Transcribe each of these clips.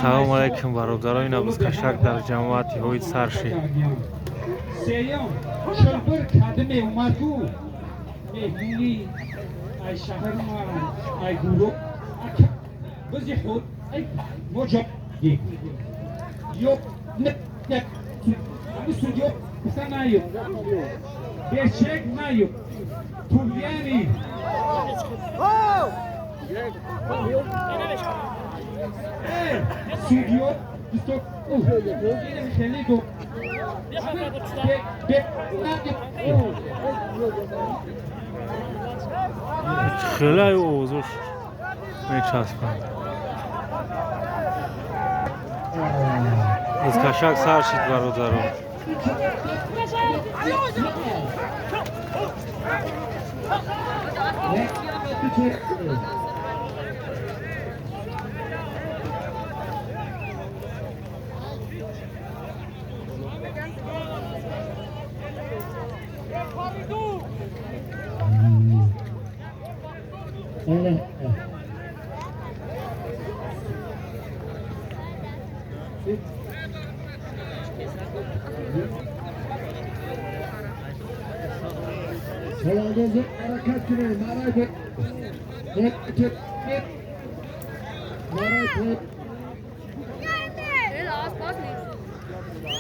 салому алайкум бародарои набузкашак дар ҷамоати ҳои сарши سیام شلبر کدمه اومدو مهمونی ای شهر ما ای گروه بزی خود ای مجاب yok ne bir su yok sana yok gerçek ne yok Tulyani su yok stok yine bir şey yok хелай озуш мечаспанд бузкашак сар шид бародарон Çolağımızın hareket günü, maray bu. Maray bu.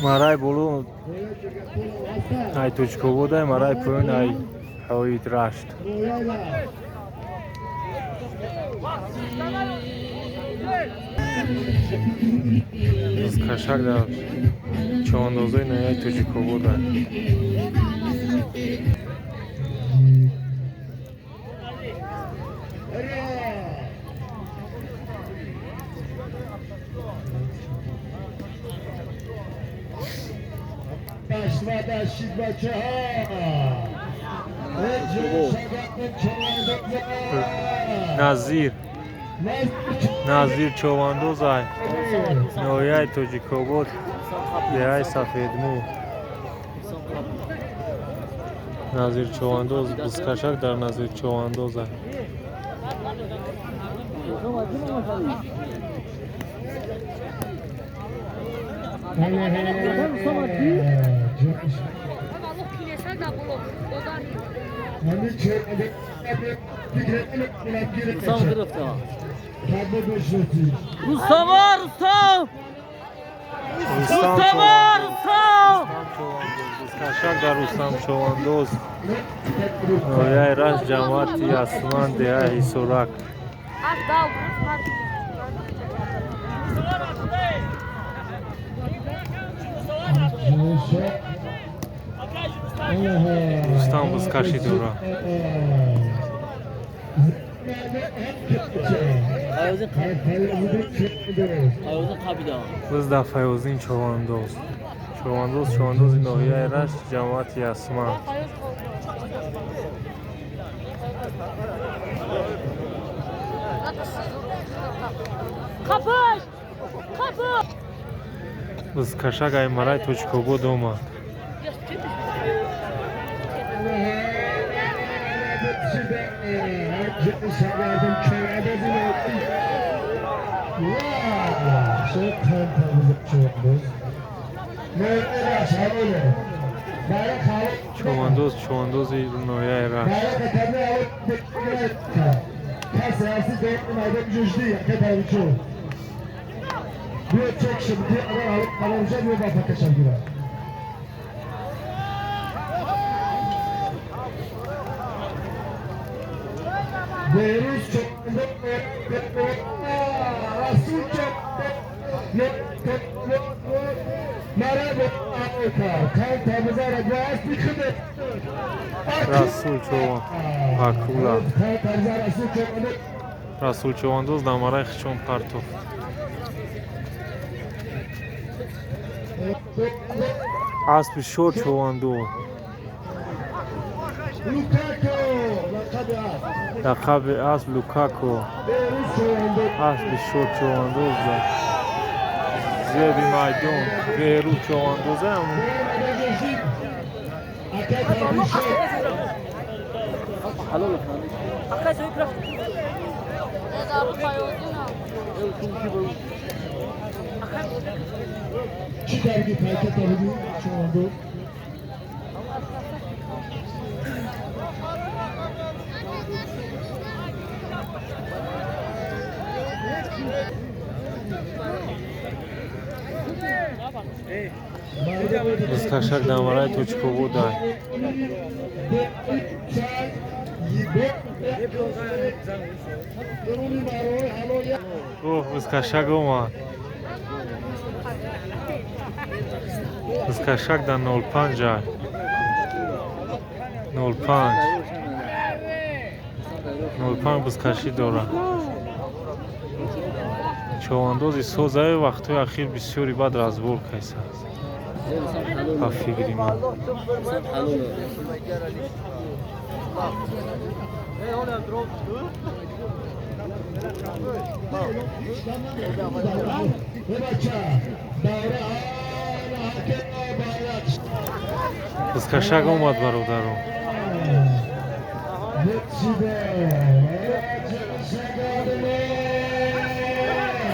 марай болу ай точководай марай пӯн ай ҳавои рашт бузкашак дар чавандозои наҳияи тоҷиководай Başvada şiddet назир човандозай ноҳияи тоҷикобод деҳаи сафедмӯ назир човандоз бузкашак дар назир човандозай бузкашак дар рустам човандоз ноҳияи рашт ҷамоати асман деҳаи ҳисорак рустам бузкаши дора биз дар фаёзин човандози ноҳияи рашт ҷамоати асман бузкашак ай мараи тоҷикобод омад човандози ноҳияи рашт Beyruz çok Rasul çok Merhaba Amerika kan tabiza ragaz dikide расул акула расул човандоз дар мараи хичон партофт аспи шод човандоз лақаби асп лукако аспи шод човандоз зеби майдон беру човандозам چی درگی پایکت دارید شما دو؟ Скашак дамарай точково дай. О, скашак омад. Скашак дар 05 ай. 05. 05 бузкашӣ дорад. Чавандози созаи вақтҳои ахир бисёри бад разборка аст. Ба фикри ман. Бузкашак омад бародарон.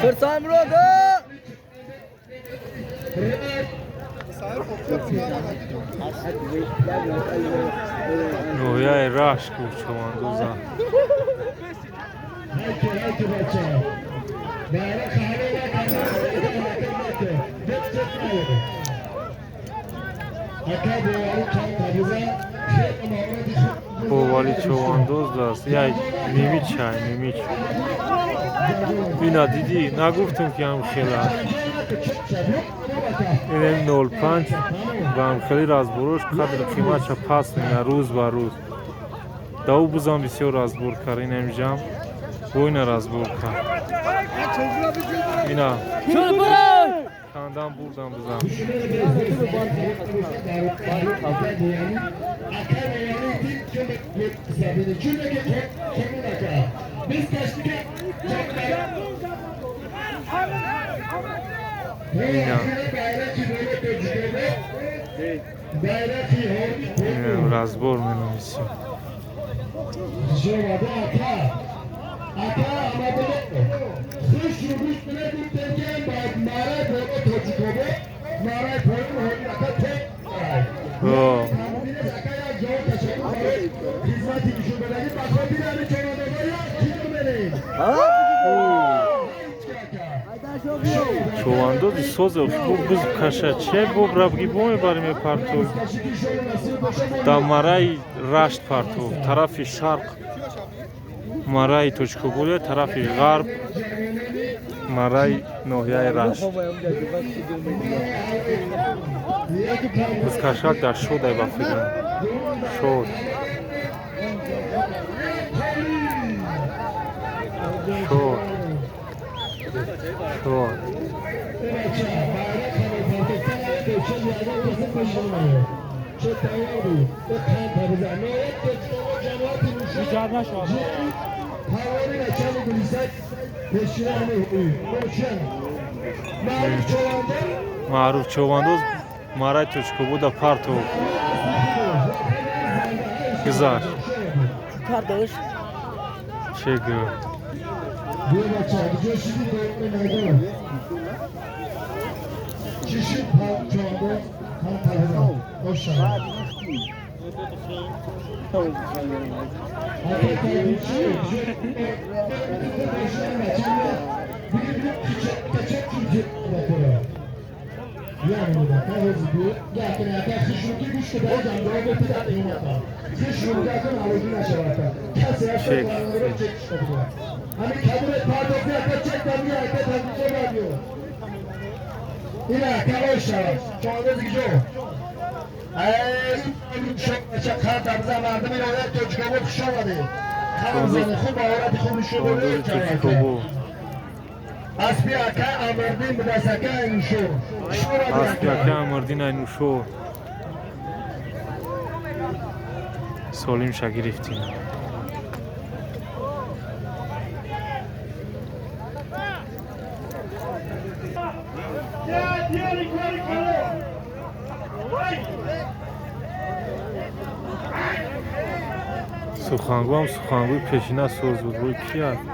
Sırsan Murat'ı! Ноҳияи рашк буд чавандоза. Бовали чавандоз даст. Яй немичай, немич. Бина дидӣ, нагуфтам ки ҳамхела. Инем 05 ба ҳамхели разборош қадри қиматша паст мена рӯз ба рӯз. Дав бузам бисёр разбор кар инем ҷам. Война разбор кар. Ина. Кандам бурдам бузам. Ина разбор менависим. Чавандози соза буз кашаче боб равгибоме барме партов. Да мараи рашт партов. Тарафи шарқ. Мараи точкобулия, тарафи ғарб. Мараи ноҳияи рашт. Бузкашак дар шодай ба фикр. Шод. Шод. Шод. Маъруф чавандоз мараи точкобуда партов. Гузашт. Kardeş. Чего? اسبی اکا امردین بدستکه اینشو اسبی اکا امردین اینشو سالیم شگرفتیم сухангу ҳам сухангуи пешина соз буд бӯи ки аст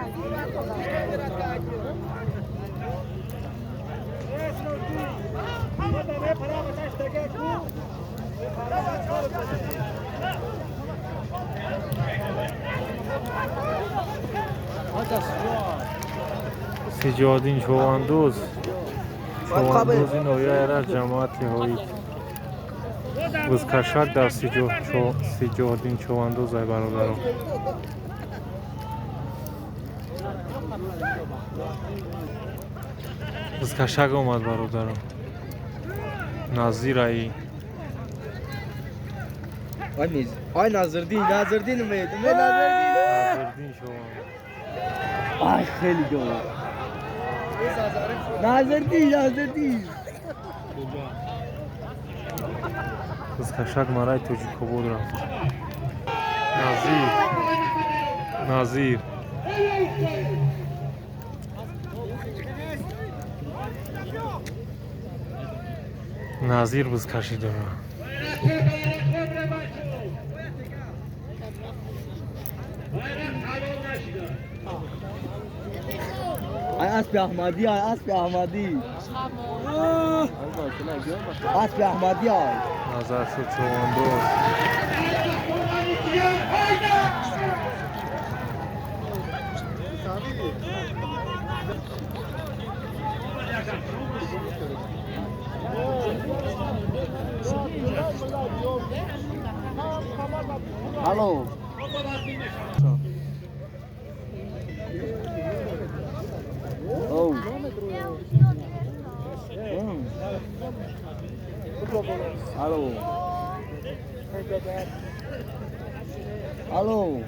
سجادین چواندوز چواندوزی نویه را جماعت هایی بزکشک در سجادین چواندوز های برادرم بزکشک اومد برادرم نظیر ای آی نظردین اومد نظردین چواند آی خیلی جوان نظردین بزکشک مرای توجیکو بود رفت نظیر نظیر بزکشیده را آی اسب احمدی اسب احمدی نظر شد چواندوز الو او الو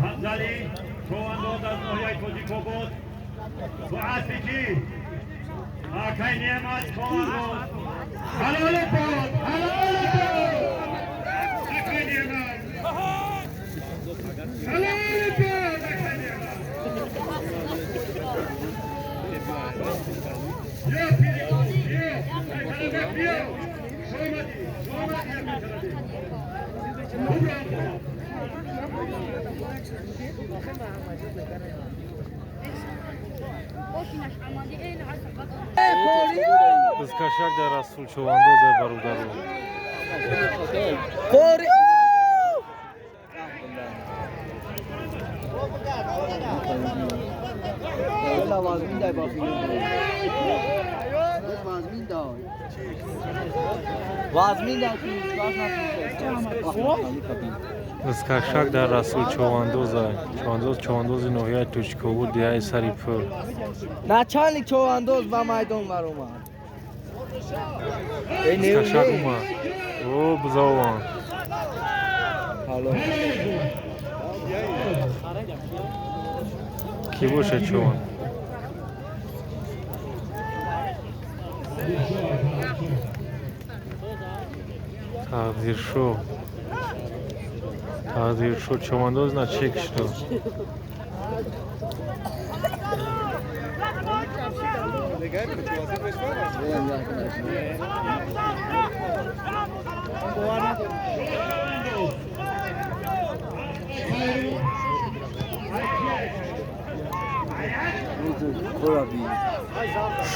Hamzali, چواندوز از نوحیه توجیکو بود و اسبیکی آکای نیمت چواندوز حلاله بود آکای نیمت حلاله بود آکای نیمت یا پیدی یا بزکشک در رسول چواندوز های برادرم خوری بزکشک در رسول چواندوز های چواندوز نوحیه توجیکو بود دیگه سری پر نچالی چواندوز با میدان بر اومد بزکشک اومد او بزاوان کی باشه چوان تقدیر شد چواندوز نه چکش دو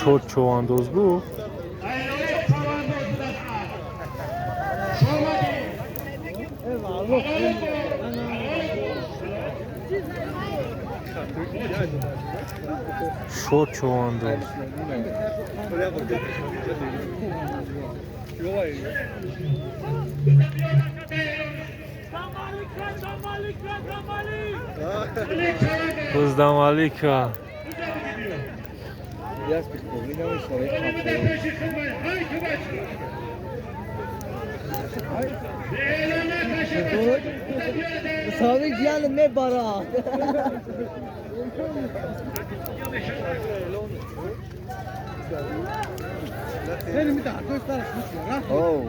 شد چواندوز بود شد چواندوز Pozdam Alika. Sabit yani ne para? Oh.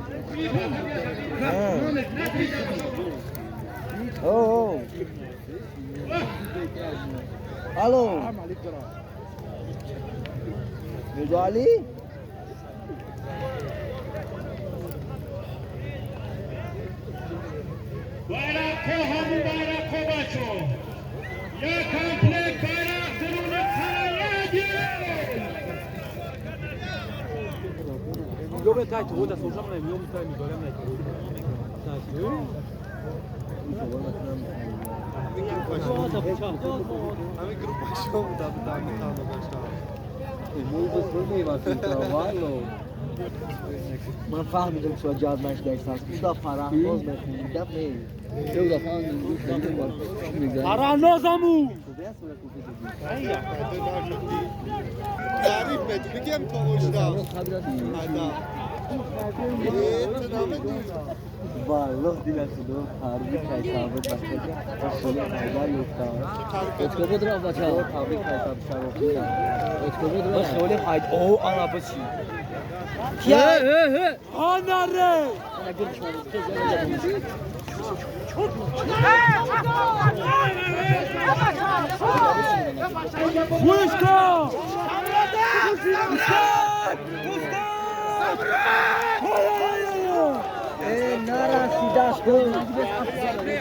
Oh. Alo. Mirza Ali? bayrak ko hamı bayrak ko bacho. Ya komplek bayrak durunu karaya gir. Yobe tay to da sojam na yobe tay mi golem na to. همین گروه باشا بودم دم باشا مول بس روی واسه تراوالو من فهمیدم شو جاد مش درس دا فرهناز میخوندم نه یه دفعه میگم Aranozamı. تعریف بگم تو وجدان والله دیگر تو تاریخ حساب بچه اصول پیدا یافته اتکو بود را بچه تاریخ حساب شروع اتکو بود را خیلی حید او آنا بچی کیا آنا ره انا گرش خوشکا نرسیدش کن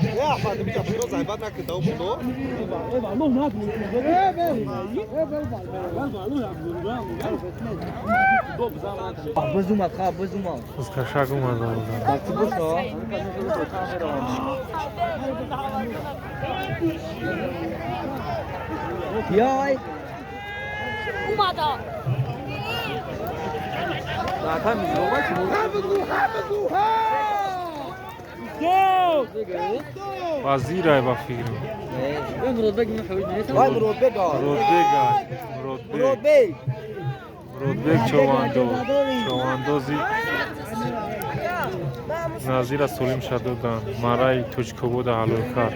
يا حد بيجي بيجي زي بعد ما كده وبدو بزومت خواه بزومت از کشک اومده بودم دستی بشا بیای اومده ناکم میزومت وزیر با فکرم مرود بگار مرود بگ چواندوزی نظیر سولیم شدودن مرای توچکو بود حلوی کرد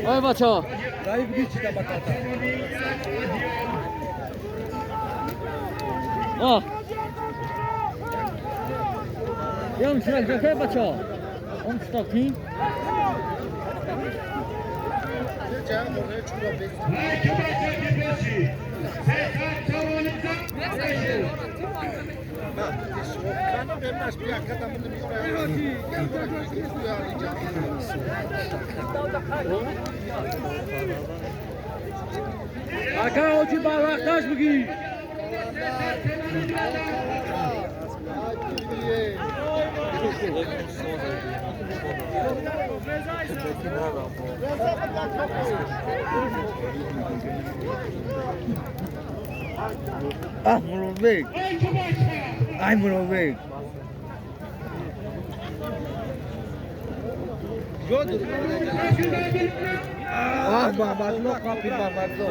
آی بچه یا میشه بخیر بچه اون ستاکی Aka hoci bayraktaş bugün. مرود ay مرود محمد لو کافی محمد لو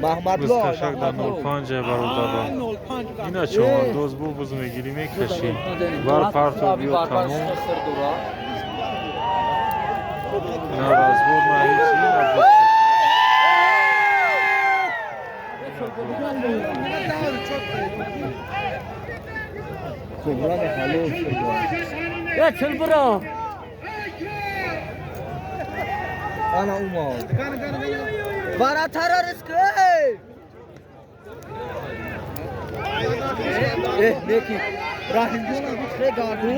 محمد بس لو کشک در 05 برادر اینا چواندوز بو بزو میگیری میکشی بر پرتو بیو تموم اینا رازبور ما هیچ اینا بس کبرا به حلو شد Ya çıl bura. انا اومد برا ترارست که نیکی راهیم جون هم بخره گاردو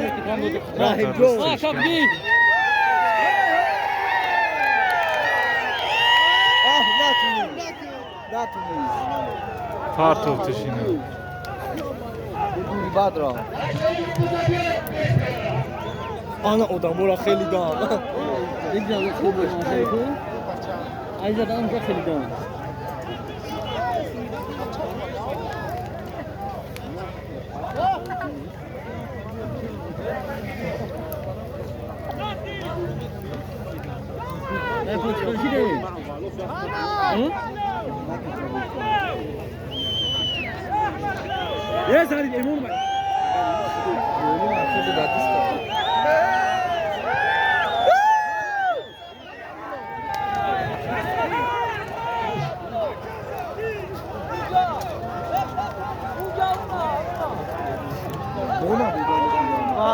راهیم جون Ha kapı. نتونیز پرتو تشینه بودوی بد را آنا ادامو را خیلی دان یک جا خوب باشه تو. ایجاد آنجا خیلی دام. نه پوچ کنشیده. یه سری امون من.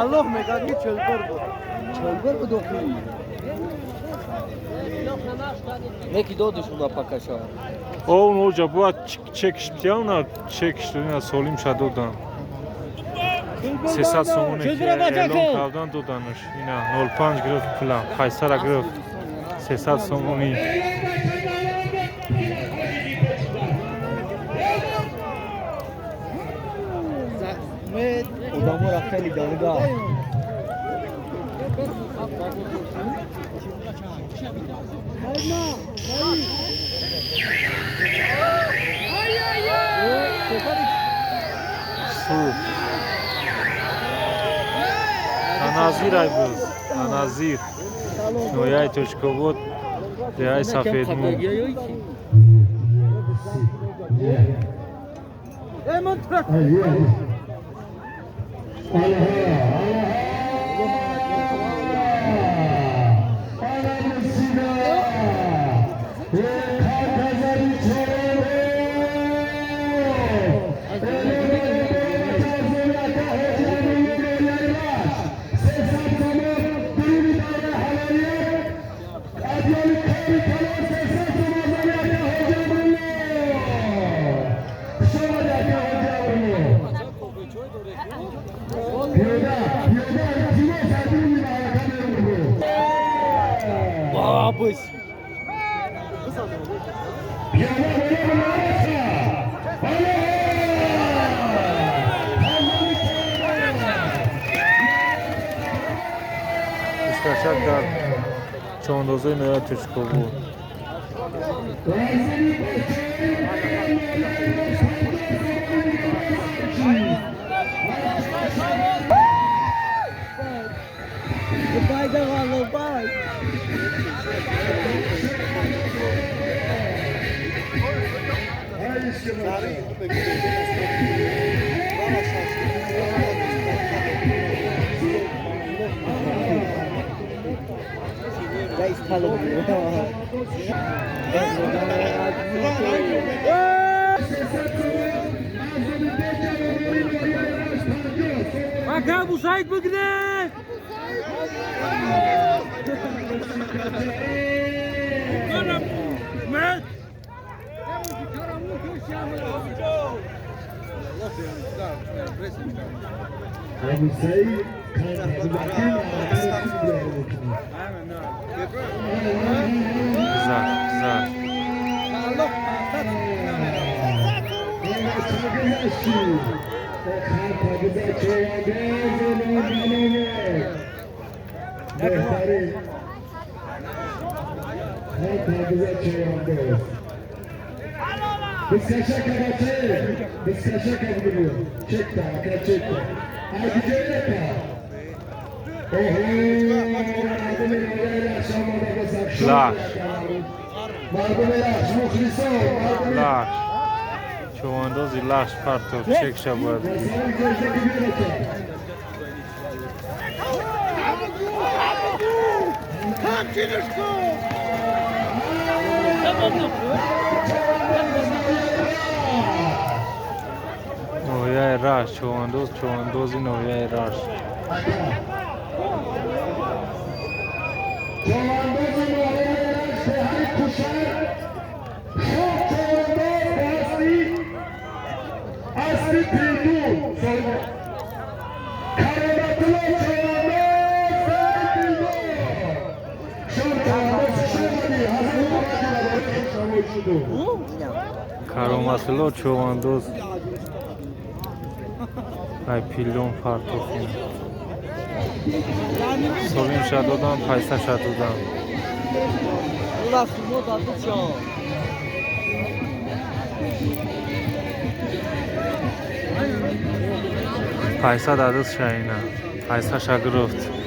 تعلق میکنه چلبر بود چلبر بود اخی یکی دادشون را پکشا اون اوجا باید چکش بیاونا چکش دینا سولیم شد دادن 300 سومونه که اعلام کردن دادنش اینا 05 گرفت پلا قیصر گرفت 300 سومونی ادامه را خیلی دارگاه خوب انازیر ای بود انازیر نویای توشکو بود دیای سفید مو بابوس دیسکشن در چاندازه نویای توشکو بود Bye, Davalo, bye. Guys, follow me. Acaba o site para grande! Mate! güzel güzel Laş. Laş. Çoğundozi laş parto çek şabat. Noyay raş çoğundozi noyay raş. Karomaslo çoğundoz ay pilon partofin Solim şadodan paysa şadodan Allah sumo dadı ço paysa dadı şayna paysa şagroft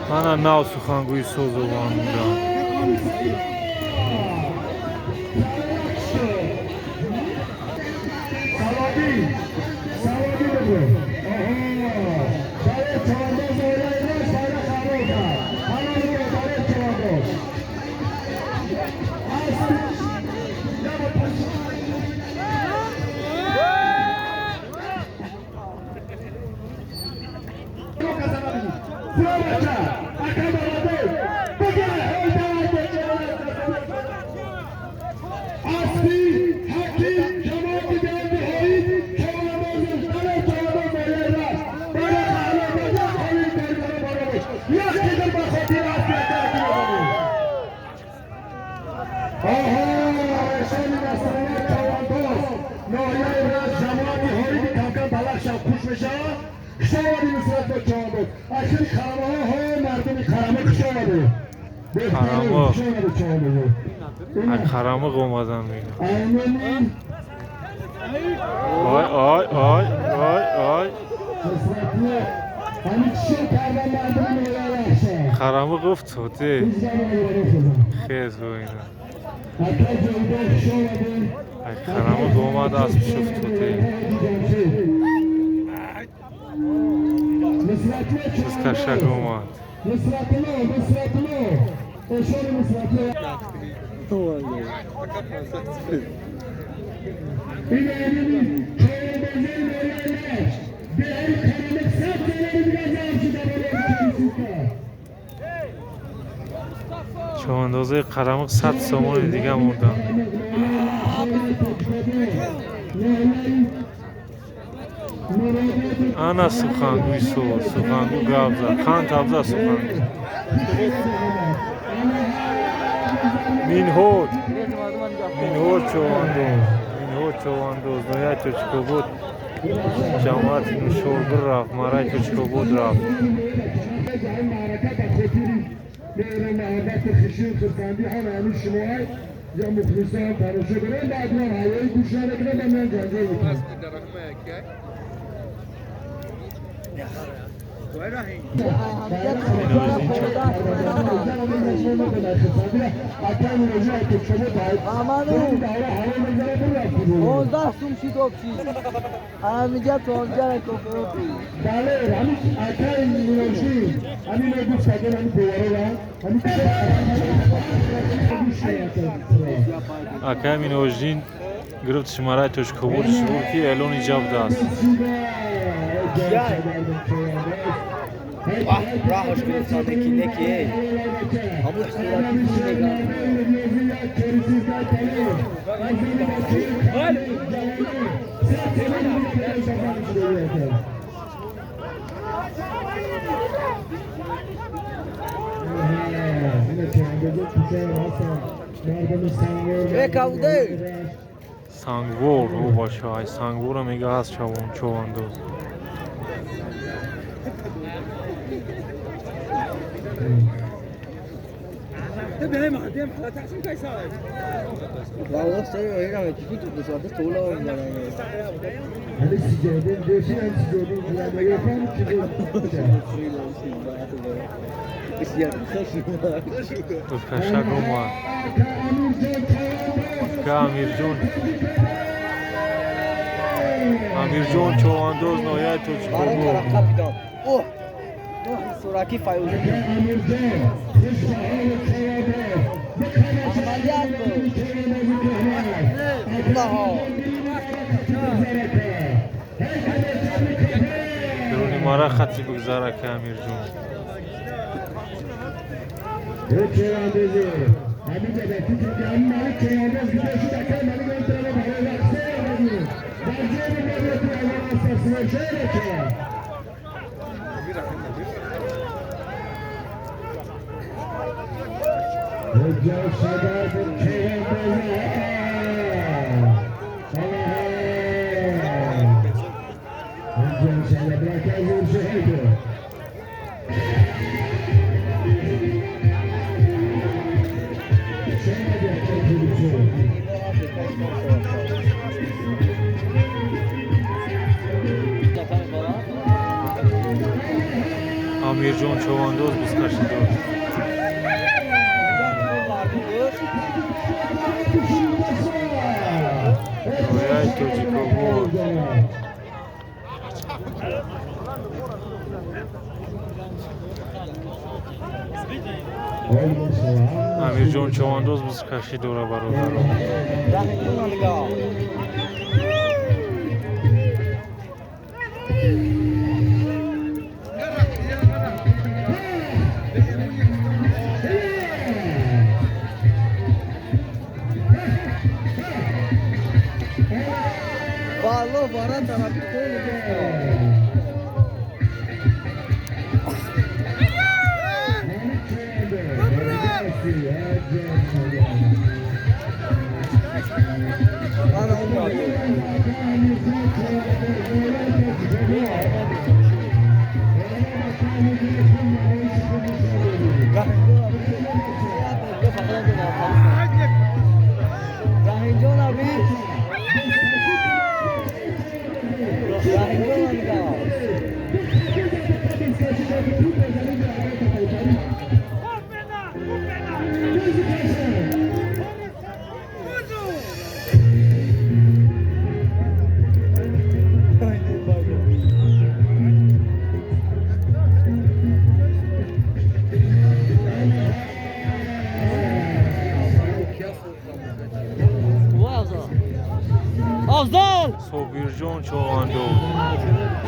Mana nav Sukhanguy Sozovan'dan. Salabi. Slovakia, Akabalade, Bugara, Asli, Hakim, Kemal Gidendi, Haid, Kemal'ın Dale Kemal'ın Mayera, Bana Kahraman'a Haid Beyler'e baramış. Yakıdır bakatır Asya'da Kemal'ın. Aha, Eşeni Nasrallah Çavandoz, Noyayra, Cemali, Haid, Kankan Balakşan, Kuşmeşa, Kışavadı Nusrat'la Çavandoz. Aşırı Karamağa, Hoy, Merdini Karamı Kışavadı. Karamı. Kışavadı Çavandoz'u. Ay karamıq olmadan mıydı? Aynen. Ay ay ay ay ay. Kısmetli. Hani kişi kahramanlarını neler Karamıq öftü de. Biz de böyle Xez oyunu. Hatta cevde kişi olmadı. Ay karamıq olmadı asmış öftü de. Kız kaşak olmadı. Nusratlı. Eşori Nusratlı. İlerinin köyümüzün böyleler. Değer karanlık satları biraz avcıda Çavandozı karamıq sat somonu digəm oradan. Ana suxangu iso, suxangu qabza, kan tabza suxangu. Minhod çavandoz, noya toçko بود. Cemaat nuşor bir raf, maray toçko بود raf. Böyle muhabbet kışın kırkandı hemen şumay ya muhlisan tanışı bile badman hayayı kuşlara bile benden geldi. Ondan sumşi topçu. Anlayacak tonca topu. Bale, hani akay minojin, hani ne bu sakın hani boğara, hani Akay minojin گرفت شماره توشکو بود شروع کی الان ایجاب دست. راهش گرفتن کی نکی. ابو حسین سانگور او باشه های سانگور هم میگه هست چواندوز والله سر اینا میگی تو بساطه طولا hani sıcağın diyorsun hem sıcağın kulağına yapan تو کشک اومد که امیر جون چواندوز نویای توچکو بود اوه سوراکی فایوزه عملیات درونی مارا خطی بگذاره که امیر جون امیر جون چواندوز بسکشید نویای توچکو بود امیر جون چواندوز بسکشید دوره برادر عربی خیلی Afzal! Sobirjon Çovandoz.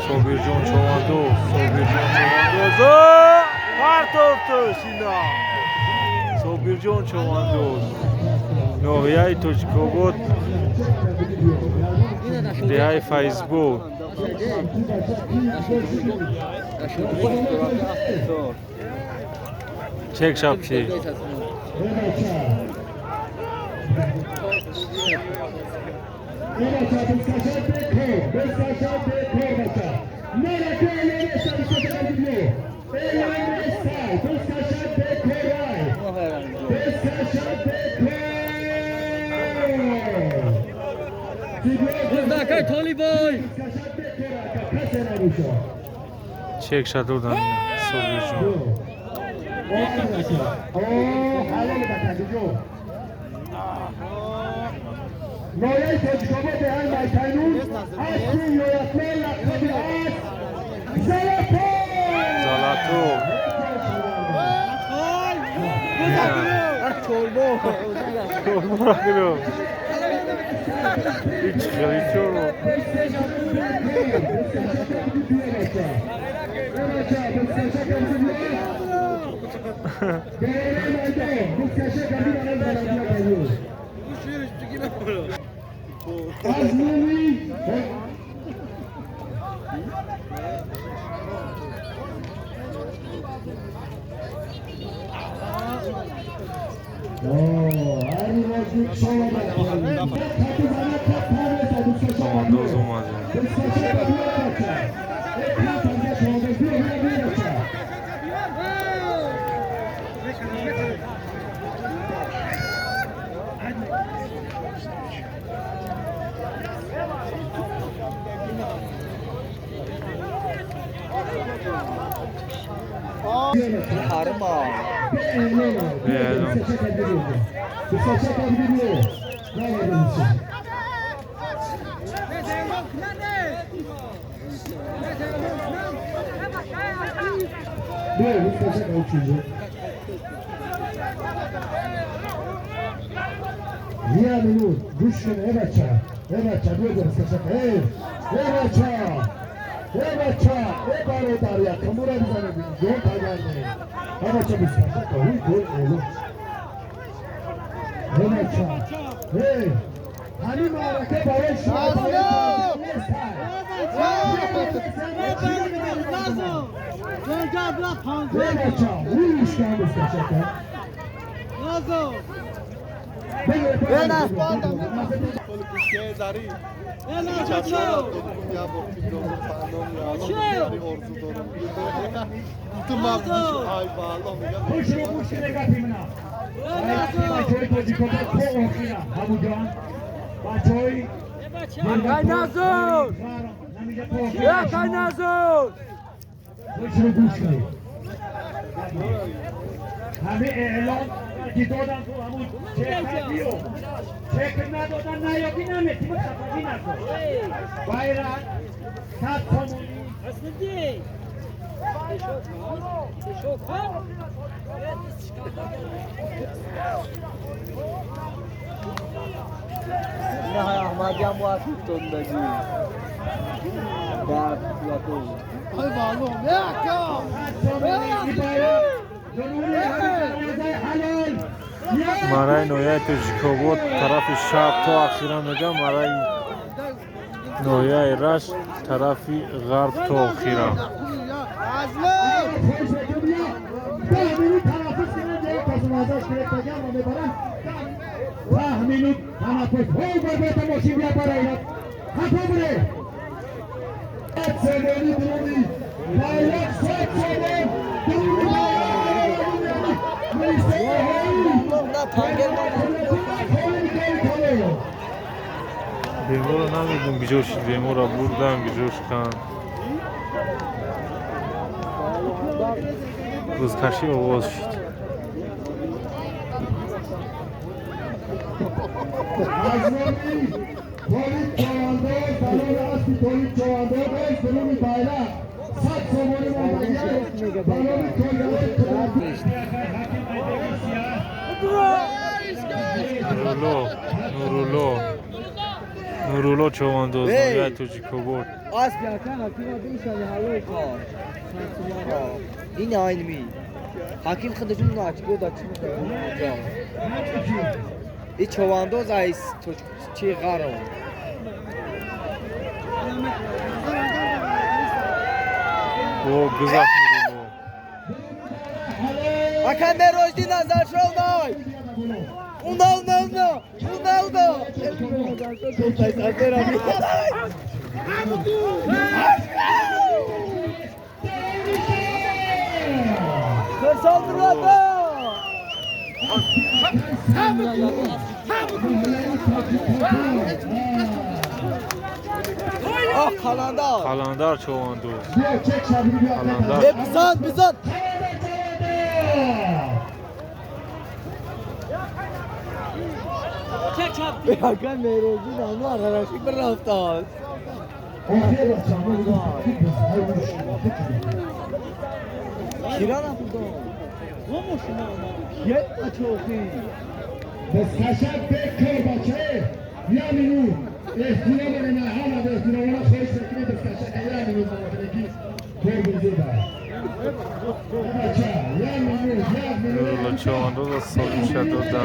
Sobirjon Çovandoz. Sobirjon Çovandoz. Partovtu Sina. Sobirjon Çovandoz. Nohiyay Tochkobod. Dehai Facebook. Çek şapşi. Buzdakay Toli boy! Çek şadurdan Sobirjon. نوعی تجربه به هر مایتینون از توی یویتمه لقبی از Zalato. Çorba bırakıyor. Hiç çıkıyor mu? Komando olmaz yani. Harma. Niye Güç gün evet diyor da sıcak. Evet baro darya kamura bizane yok hayvanları. Evet biz sıcak huy oğlum. Evet. Hani maraka bare şu. Huy işkembe sıcak. Ben aslandım. Polikushke zari. Ya bu videomu pardon ya. Orzu doğru. Tutmam ay bağlam ya. Kuş negatifina. Bachoy tojikoba ko okina. Hamujan. Bachoy. Kaynazur! Ya Kaynazur! Kuş گوش کنید. همه اعلام که دادن تو همون چک ندادن نیابی نمه تیم خفگی نکن بایرد 100 تومونی Aslıdi! Şok ha? نه احمدی هم باید تندگی در یاکو Ay bağlam. Ya kam. 100 تومونی بایرد جنوبی حلال Марай нояй Тоҷикобод тарафи шаб то ахира мегам марай نویای رش طرفی غرب تا خیرا minut tanaffus. Hol barbeta moşivya parayla. Hatamre. Atsemeni durumi. Bayrak saçmalı. Durumi bayrak. Bemora namidum gijosh bemora buradan gijosh kan. Rozkashi ovoz shid. Azmoni. Polit çoğandı. Salon asli polit çoğandı. Beş durumi bayrak. Saçmalı bayrak. Balonu koyalım. Nurulo çoğandoz noyay tuji kobor. Az yakın hakime bir şey halı kal. Yine aynı mi? Hakim kılıcım da açık o da açık. çoğandoz ayız çi garo. O güzel Nurulo. Hakan Berojdi nazar şovnay. Unaldo. Saldırıda. Ah kalandar. Kalandar çoğandoz. Kalandar. Bizan. Hakan Berojdi namı arkadaşlık bir raftar. Kiran yapıldı. Yet açıldı. Beskaşak bekar bache. Yaminu. İhtiramına hava ihtiramına koy şekli beskaşak yaminu zamanındaki korbuzda. Bacha yaminu. Nurulo çoğandoz da soluşa doda.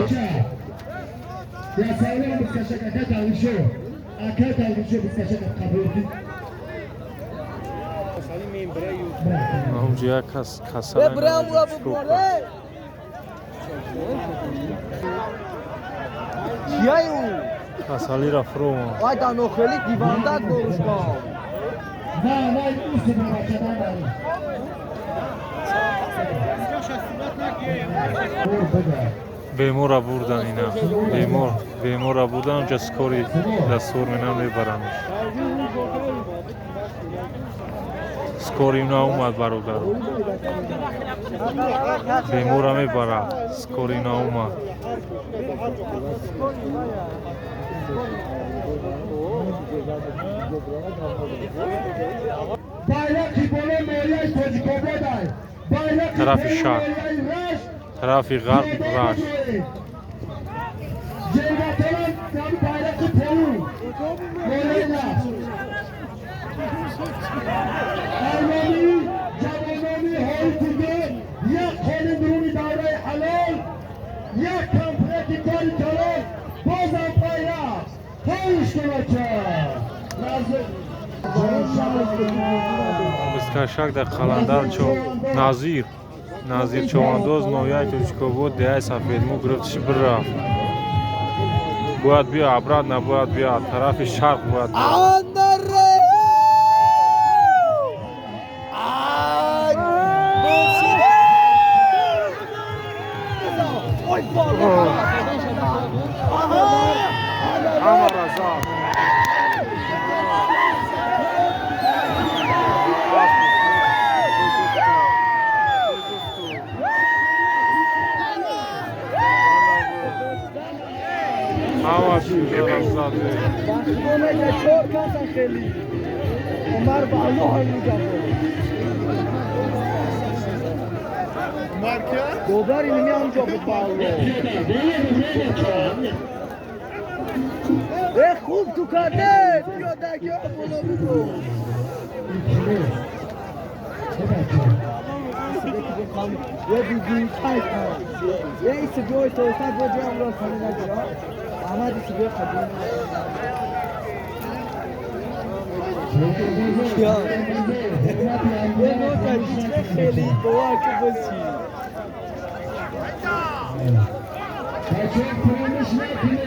Ya sağlam beskaşak akat alışıyor. Akat alışıyor beskaşak kabul edin. Namciya kasana. Ve bravo bu böyle. Kiyayu. Kasali rafroma. Ay da noxeli divanda doruşkan. Vay üstüne bachadan var. Bemora buradan ina. Bemora buradan onca skori dastur menam mebaramish. Skori naumad barodar. Bemora mebara. Skori naumad. Bayrak kibole moyay tojikoboday. Bayrak Tarafı şah. Tarafı garb raş. Cengatelan tabi bayrak polu. Moyayla. Ermeni, Cavanoni hoytudu. Ya kolin durumi davray halal. Ya kampreti kol kalal. Bozan bayrak. Hoş kolaça. Razı. Beskaşak da kalandar ço Nazir çoğandoz noyay tujkobo deay safedmu giriftish bir raf. Boyad biya abrad naboyad biya tarafi sharq boyad biya. Andare. Ay. Oy baba. Ama razak. Hava razak. Bakmona çok kasa kheli. Umar ballo oynayacak. Marka? Dobar ilmi amca bu ballo. Khub tu karne. Yodaki abolo bu. Ve bir kayıt. Ve ise bu işte sadece amro sanına göre. Ama disi bir kadın. یا یه نوع کشیده خیلی باور که بسی بچه فراموش نکنه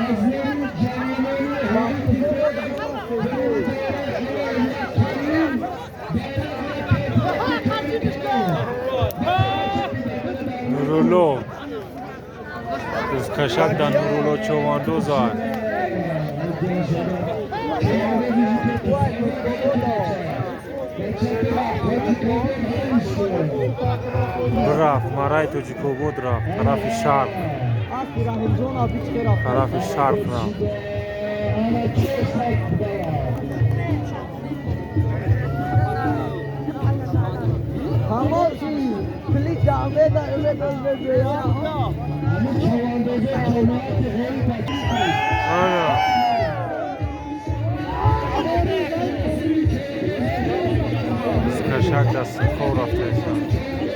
از نمی جوانانی نورولو از کشک در نورولو چواندوز آن برافت مرای توجیکو بود رفت طرف شرق طرف شرق رفت هماشی پلیس دعوه در اوه آنا از کشک دست خور رفته ایسان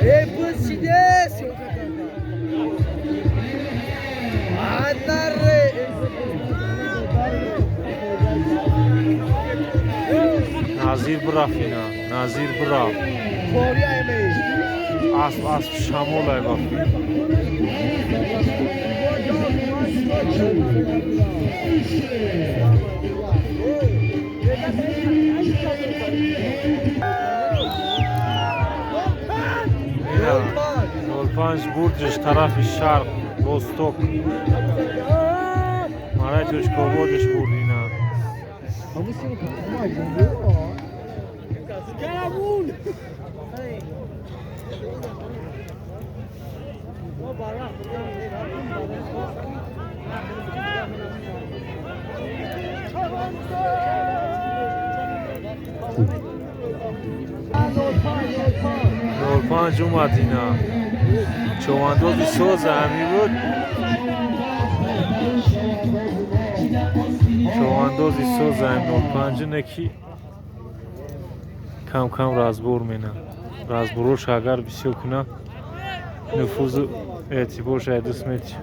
ای بسیدس آناره نظیر برافت اینا نظیر برافت فوری ایمی اسب شمول ای بافی پنج بردش طرف شرق روستوک مرای توش کوبودش برد اینا نول پنج اومد اینا چواندوزی سوز همی بود چواندوزی سوز همی نول پنج نکی کم کم رازبور مینه رازبوروش اگر بسیار کنه نفوذ اعتبار شاید اسمت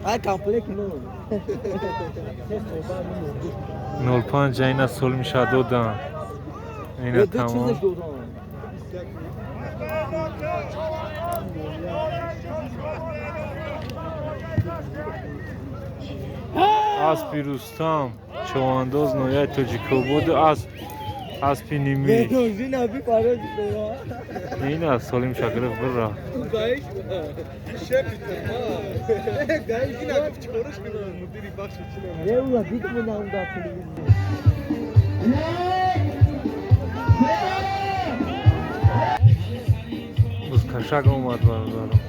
ای کامپلیک نول پنج اینا سول میشه دودن اینا تمام اسبی روستام چواندوز نویای توجیکو بود اسبی نیمی نوزی نبی پاره دیده اینا سولیم شکرف برا گایش شب گایش اینا چورش کنه مدیری بخش چونه نه اولا دیگه من نام دا تلویزیون بس کشک اومد بردارم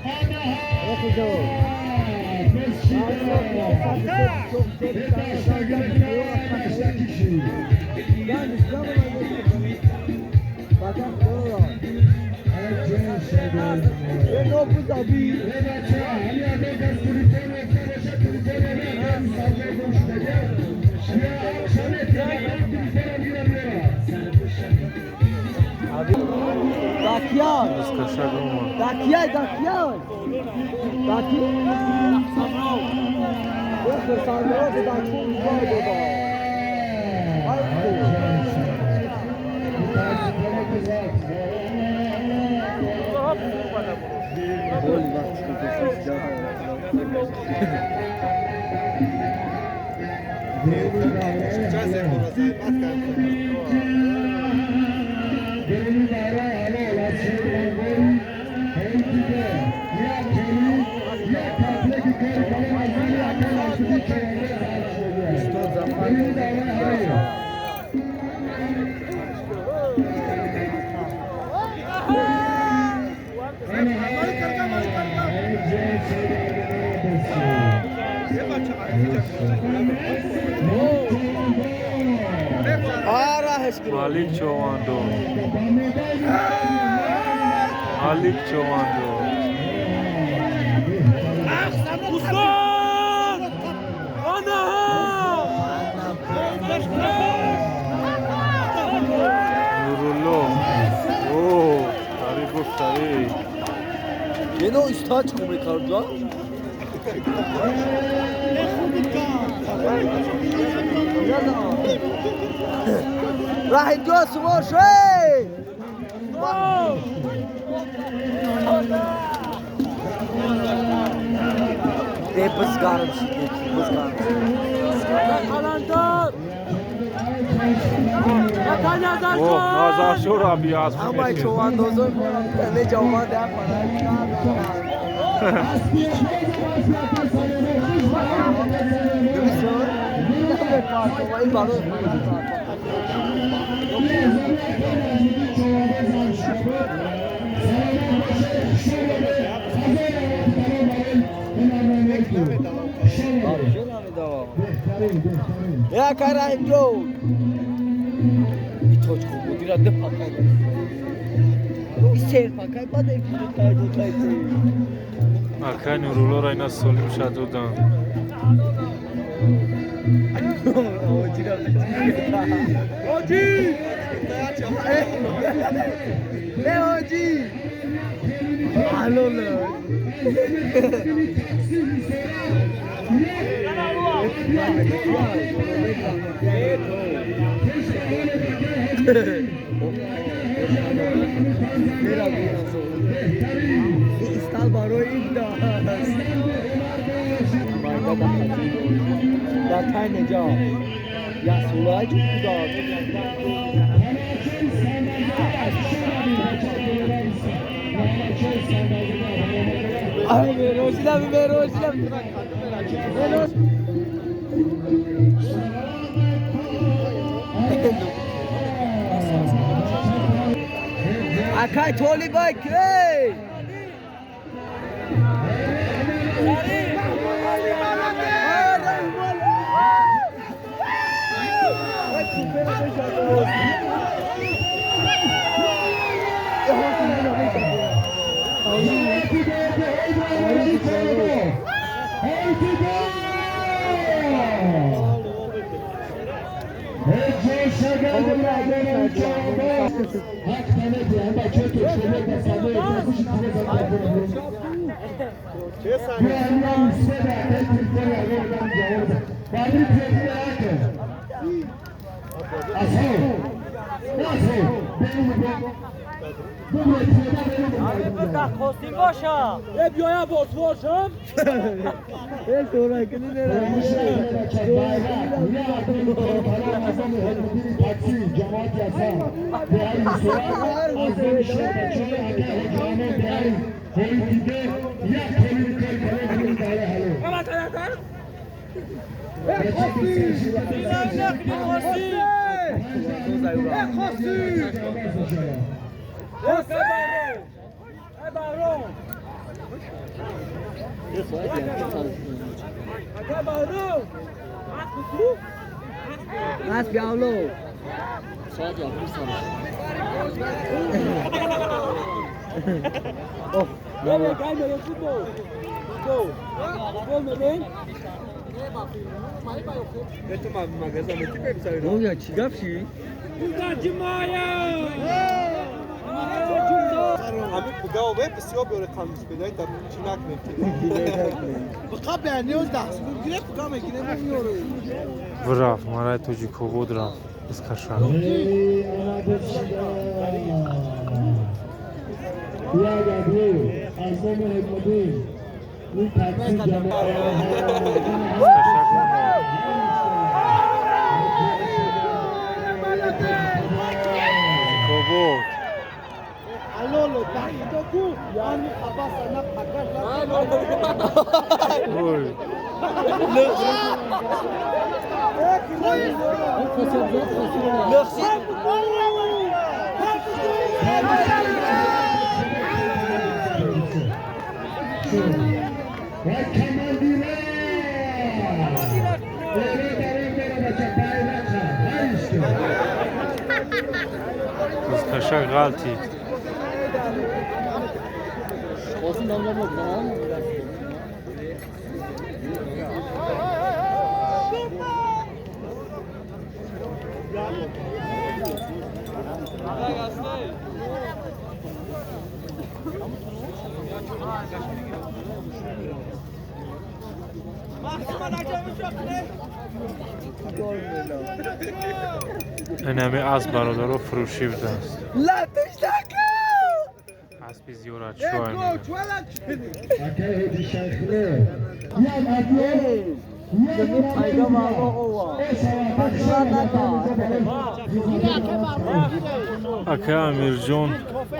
Dakiyan. بس کشک اومد Dakiyan. Yoksa sandığa da çok güzel baba. مالک چواندو مالک چواندو نورولو اوه تاری گفت تاری Yine o üstad çıkıyor kardeşler. راح يدوس سوار شيء ده بزگارم شده بزگارم اوه نازا شورا بیاز اما چوان دوزو پهله جوان ده Ya Karim Joe. Bir çocuk bu dirade pakay. Bir ser pakay bade bir taydo taydo. Akani rulora ina solim shadodan. Hoji. Ne hoji? Alo lo. İstal baroy iddias. Ya tayneca. Ya sulay çok güzel. Ay Merosilam. Akay toli bak hey. Kostim başa. Hep yoya bozmuşum. Hey sonra kendine ne? Mas Paulo. Saja bersama. Oh, Gel gel futbol. Futbol. Futbol mu ben? no ya chigapshi. همین بگاوه بسیار بیاره کامیش بدهید در چینک نمیتونید بقا بیانیوز دست گیره بگا میگیره میمیاره Vraf, marai toji kovod raf. Iskasha. Kovod. Alolo, dahido ku, yani abasa na pakasla. Oy. Merci. Iskasha galti. Olsun damlama tamam mı? انمی اسب برادر فروشی بوده است. لا تشتاق اسب زیورت شوی اکه هدی شیخله یاد ادیه زمین پیدا ماما هوا بخشا اکه امیر جون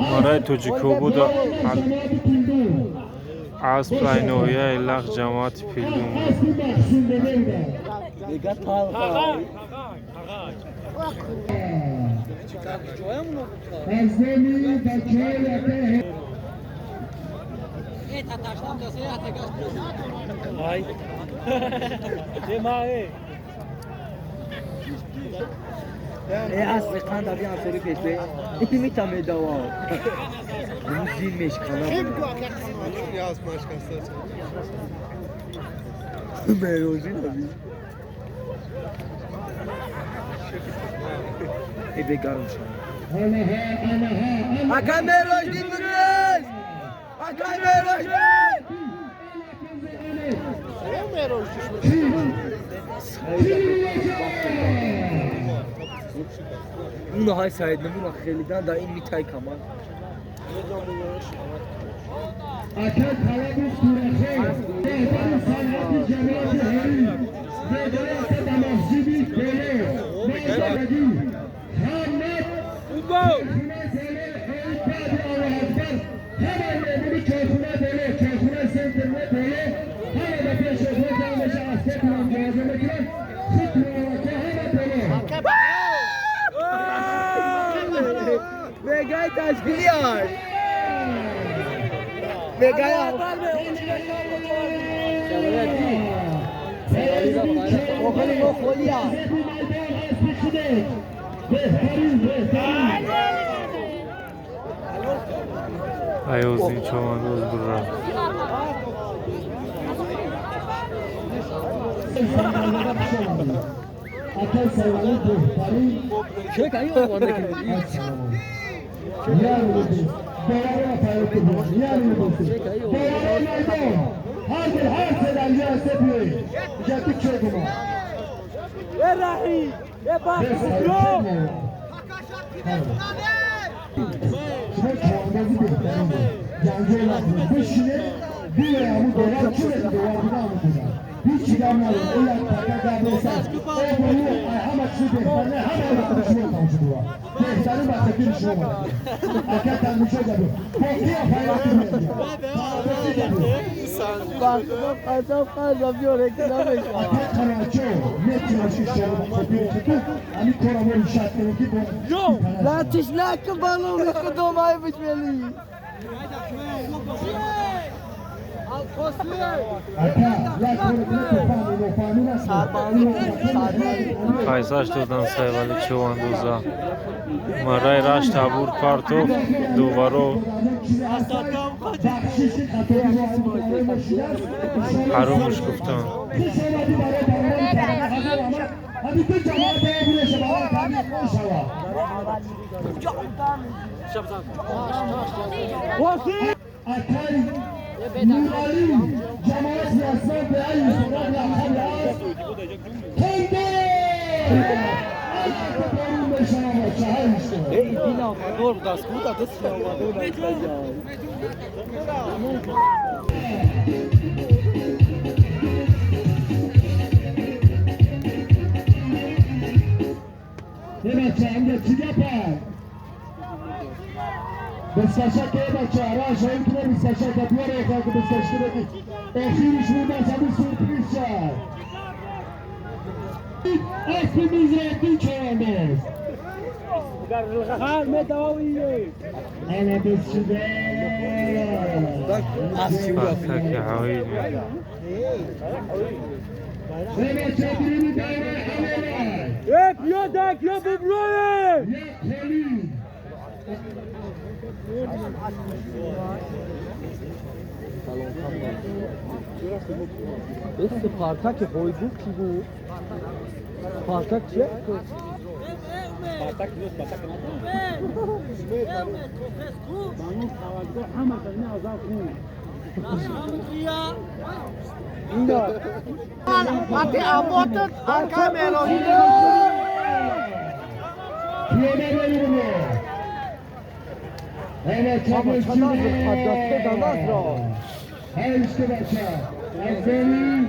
مرای توجیکو بود اسب اینویه ایلق جماعت پیلدوم دیگه تالقا ازدمی بچه یکه اصل قند ابی انصاری پیشه این میتونه دوا این زیر مشکانه بود مروزی نبی ای بگرم شد اکا مروز دی مروز اکا مروز اونو های سعید نمون خیلی در این میتای کمان اکه طلب سورخه بهتر صنعت جماعت هری بهتر دمافزیبی بله مازدگی حمد کارخونه زنه هری بعد الله اکبر همه نبودی کارخونه دله کارخونه سنترنه دله همه به پیش خود جمعش استه کنم جوازه میکنم خود کنم همه دله بگای تشکیلی های بگای اوخلی مخولی ها ایوزی چواندوز برا اکه سیوانی بهترین چه کایی آمانده کنید یاری بودی دواره پایوتی بود یاری بودی دواره نیدون هر سیدنجی هسته بیوی جدی چه گما راهی باش شما چواندازی بهترین بود جنگی نبود بشینه بیوی همون دوار چونه دوار بوده همون بوده هیچی دم نداره این یک پاکت در رسد ای بایو همه چی بهترینه همه رو شما تماشا دوار بهترین بسکیر شما اکه تنمیشه دبو باقی پایاتی میدیم قصاب قصاب بیاره که نمیشه اکه قناچو میتونشی شما خبیری که تو امی کرامون شد کنو که با لا تشناك بالو ياخذوا معي بجمالي Paysaş dozdan sayvalı çovandoza Maray raş tabur kartof duvaro Harumuş kuftan نورعلی جماعت سیاست به ای سراغ لحظه است کنده برون به شما چه ای دینا آمادور بود از خود دست آمادور نمیشه یه بچه همگه چی گپر بسکشه که بچه هرا شاید کنه بسکشه که بیاره اخواه که بسکشته بگی اخیرش بود از همین سورپریز شد اسمی میزرقی چوانده خال مداویه انا بسیده Fataki havayı یه بچه بیرونی داره همه بیا دک یا ببروه یک خلی اسم پارتاک هویبوک چی بود؟ پارتاک چیه؟ Hadi abotun arka melodi. Piyade bölümü. Evet, çabuk her işte başa. Aferin.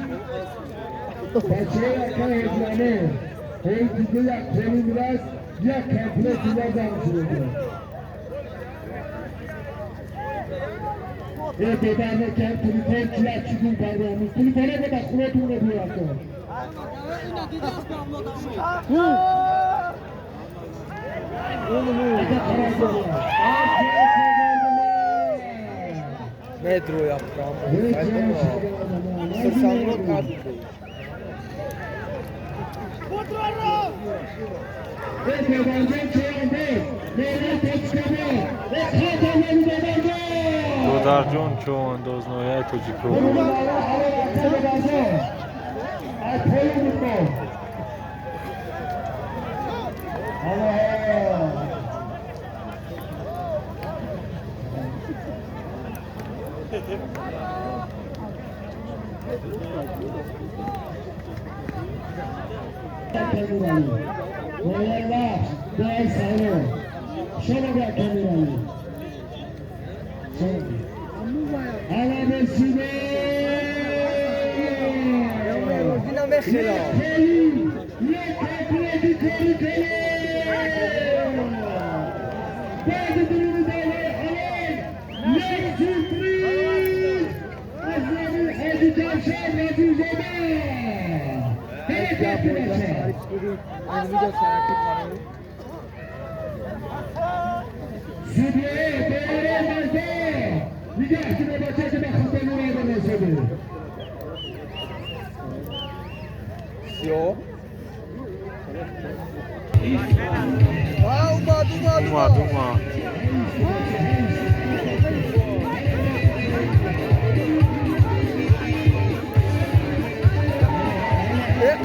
Başaya yakın heyecanı. Heyecanı yakını biraz ya komple biraz anlaşılıyor. Evet, bedenle kendini temsiler çıkın pardon. Telefona da bak, kuratını da bu yaptı. Metro yaptı ama. Fırsanlık kaldı. Evet, yabancı çoğundu. Nereye teçkabı? Ve kalkanları yabancı. Dodarjon çoğandoz noyay tujikovo. Yo. Duma duma.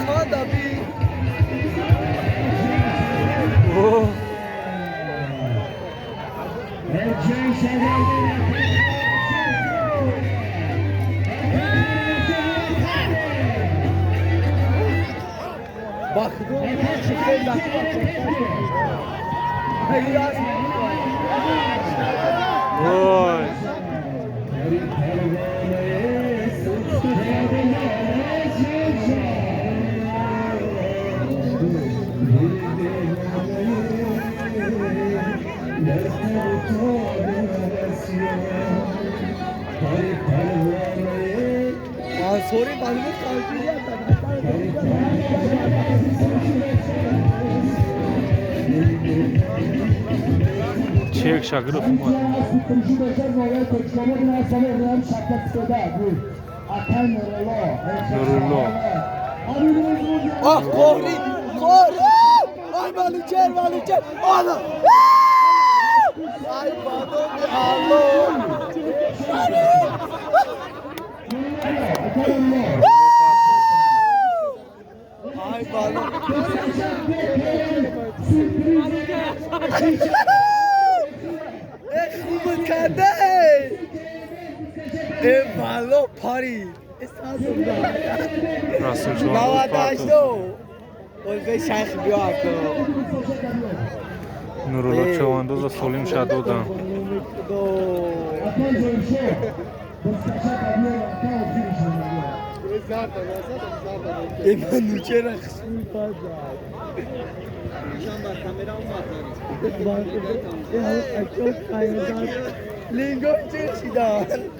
Kada bir. Oh. Bak. Oy. Sorry, balık kalkıyor ya. Çek şakırı fumadı. Nurullo. Ah Kohri! Kohri! Ay balıkçer balıkçer! Ana! Ay balon bir Allah! Ay balon! خوب کرده بالو پاری Rasim çoğandoz نواداشتو parto. قلبه شیخ بیار کنو Nurullo çoğandoz da solim şadodan. ایمان نوچه را خشمی پازد لینگو چه شیدن